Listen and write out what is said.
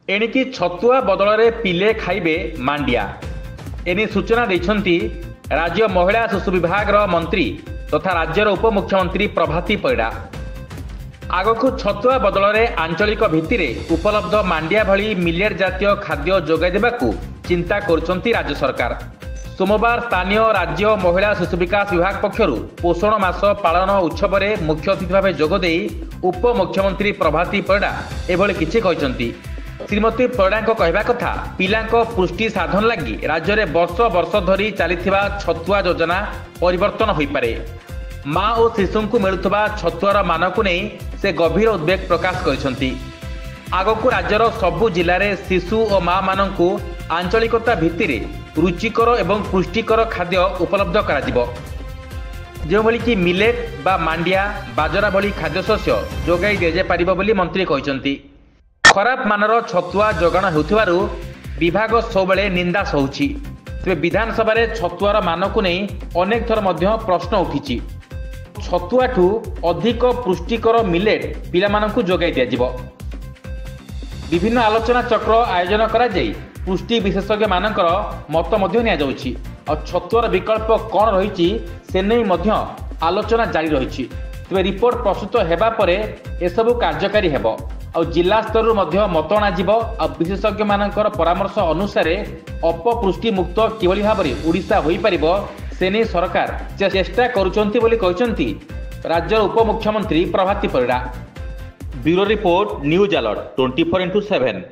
एणिकी छतुआ बदल में पिले खाइबे मांडिया एने सूचना देइछंती राज्य महिला शिशु विभाग मंत्री तथा राज्यर उपमुख्यमंत्री प्रभाती परिड़ा। आगकू छतुआ बदल में आंचलिक भित्तिरे उपलब्ध मांडिया भली मिलेट जातीय खाद्य जोगाई देबाकू चिंता करुछंती राज्य सरकार। सोमवार स्थानीय राज्य महिला शिशु विकास विभाग पक्षरु पोषण मास पालन उत्सव में मुख्य अतिथि भाव जोगदे उपमुख्यमंत्री प्रभाती परिड़ा एभली किछि कहिसंती। श्रीमती परिड़ा कहवा कथा पिलांको पुष्टि साधन लगी राज्य में वर्ष वर्ष धरी चलीथिबा छतुआ योजना परिवर्तन होई पारे। माँ और शिशु को मिलुवा छतुआर मान को नहीं से गभीर उद्वेग प्रकाश करिसंती। आगकू राज्यर सबु जिले में शिशु और माँ मानू आंचलिकता भित्तिरे रुचिकर एवं पुष्टिकर खाद्य उपलब्ध करा जो भली कि मिलेट बा मांडिया बाजरा भली खाद्यशस्य जोगाई दिया पारिबो बोली मंत्री कहिसंती। खराब मानर छतुआ जोगाण हेउथिबारु विभाग सबले निंदा सहुछि। तेबे विधानसभा रे छतुआर मान को नहीं अनेक थर मध्य प्रश्न उठिछि। छतुआठू अधिक पुष्टिकर मिलेट पिलामानंकु जोगाई दियाजिबो। विभिन्न आलोचना चक्र आयोजन करा जाई पुष्टि विशेषज्ञ मानकर मत मध्य निया जाउछि और छतुआर विकल्प कौन रहिछि से नहीं मध्य आलोचना जारी रहिछि। तेबे रिपोर्ट प्रस्तुत हेबा परे एसबु कार्यकारी हेबो और जिला स्तर मत अणाजिबो और विशेषज्ञ मानकर परामर्श अनुसार अपपुष्टि मुक्त किभली भाबरे ओडिशा होई परिबो से नहीं सरकार चेष्टा करुचंती बोली कहिसंती राज्य उपमुख्यमंत्री Prabhati Parida. Bureau report news alert 24x7।